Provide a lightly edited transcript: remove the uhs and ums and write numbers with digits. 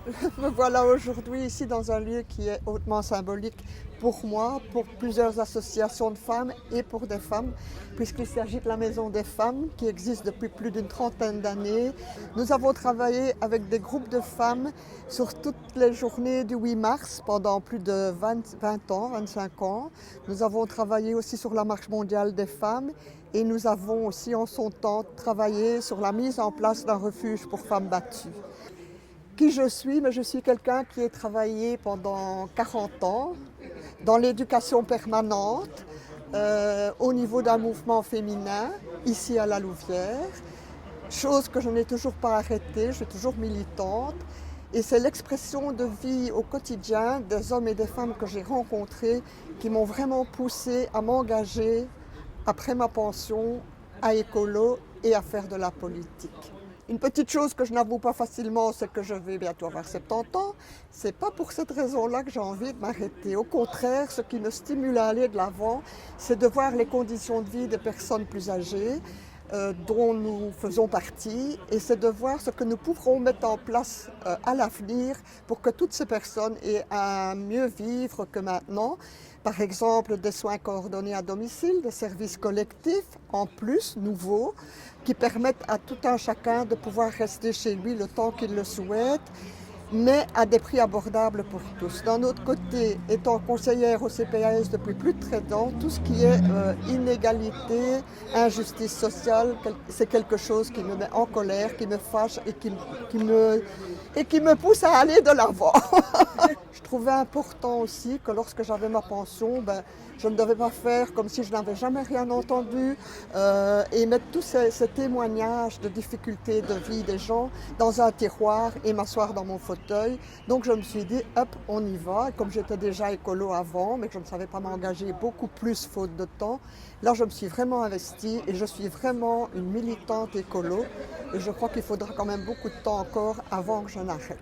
Me voilà aujourd'hui ici dans un lieu qui est hautement symbolique pour moi, pour plusieurs associations de femmes et pour des femmes, puisqu'il s'agit de la Maison des femmes qui existe depuis plus d'une trentaine d'années. Nous avons travaillé avec des groupes de femmes sur toutes les journées du 8 mars pendant plus de 20 ans, 25 ans. Nous avons travaillé aussi sur la Marche mondiale des femmes et nous avons aussi en son temps travaillé sur la mise en place d'un refuge pour femmes battues. Qui je suis, mais je suis quelqu'un qui a travaillé pendant 40 ans dans l'éducation permanente au niveau d'un mouvement féminin ici à La Louvière, chose que je n'ai toujours pas arrêtée, je suis toujours militante et c'est l'expression de vie au quotidien des hommes et des femmes que j'ai rencontrés qui m'ont vraiment poussée à m'engager après ma pension à écolo et à faire de la politique. Une petite chose que je n'avoue pas facilement, c'est que je vais bientôt avoir 70 ans. C'est pas pour cette raison-là que j'ai envie de m'arrêter. Au contraire, ce qui me stimule à aller de l'avant, c'est de voir les conditions de vie des personnes plus âgées, dont nous faisons partie, et c'est de voir ce que nous pourrons mettre en place à l'avenir pour que toutes ces personnes aient un mieux vivre que maintenant. Par exemple, des soins coordonnés à domicile, des services collectifs, en plus, nouveaux, qui permettent à tout un chacun de pouvoir rester chez lui le temps qu'il le souhaite, mais à des prix abordables pour tous. D'un autre côté, étant conseillère au CPAS depuis plus de 13 ans, tout ce qui est inégalité, injustice sociale, c'est quelque chose qui me met en colère, qui me fâche et qui me pousse à aller de l'avant. Je trouvais important aussi que lorsque j'avais ma pension, je ne devais pas faire comme si je n'avais jamais rien entendu et mettre tous ces témoignages de difficultés de vie des gens dans un tiroir et m'asseoir dans mon fauteuil. Donc je me suis dit, hop, on y va. Et comme j'étais déjà écolo avant, mais que je ne savais pas m'engager beaucoup plus faute de temps, là je me suis vraiment investie et je suis vraiment une militante écolo. Et je crois qu'il faudra quand même beaucoup de temps encore avant que je n'arrête.